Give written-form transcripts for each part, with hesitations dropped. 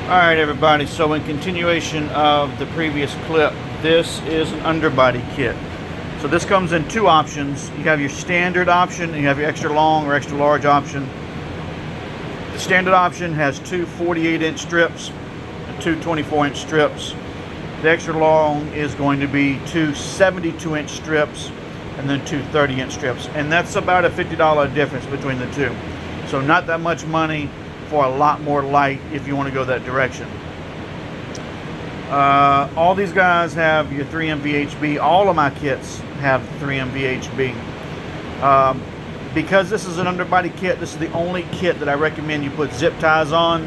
Alright everybody, so in continuation of the previous clip, this is an underbody kit. So this comes in two options. You have your standard option and you have your extra long or extra large option. The standard option has two 48-inch strips and two 24-inch strips. The extra long is going to be two 72-inch strips and then two 30-inch strips. And that's about a $50 difference between the two. So not that much money for a lot more light if you want to go that direction. All these guys have your 3M VHB. All of my kits have 3M VHB. Because this is an underbody kit, this is the only kit that I recommend you put zip ties on.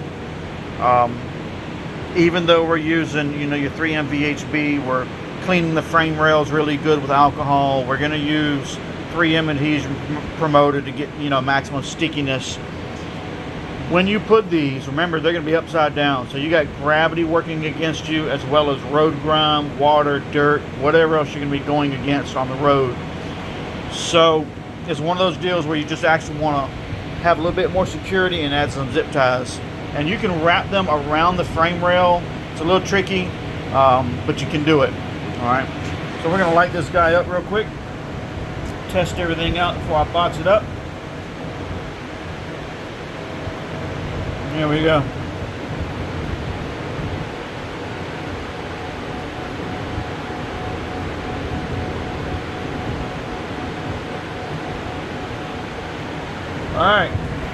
Even though we're using, your 3M VHB, we're cleaning the frame rails really good with alcohol. We're going to use 3M adhesion promoter to get, maximum stickiness. When you put these, remember they're going to be upside down. So you got gravity working against you as well as road grime, water, dirt, whatever else you're going to be going against on the road. So it's one of those deals where you just actually want to have a little bit more security and add some zip ties. And you can wrap them around the frame rail. It's a little tricky, but you can do it. All right. So we're going to light this guy up real quick. Test everything out before I box it up. Here we go. Alright,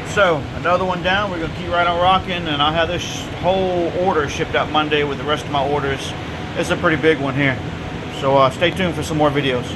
so another one down. We're going to keep right on rocking, and I'll have this whole order shipped out Monday with the rest of my orders. It's a pretty big one here. So stay tuned for some more videos.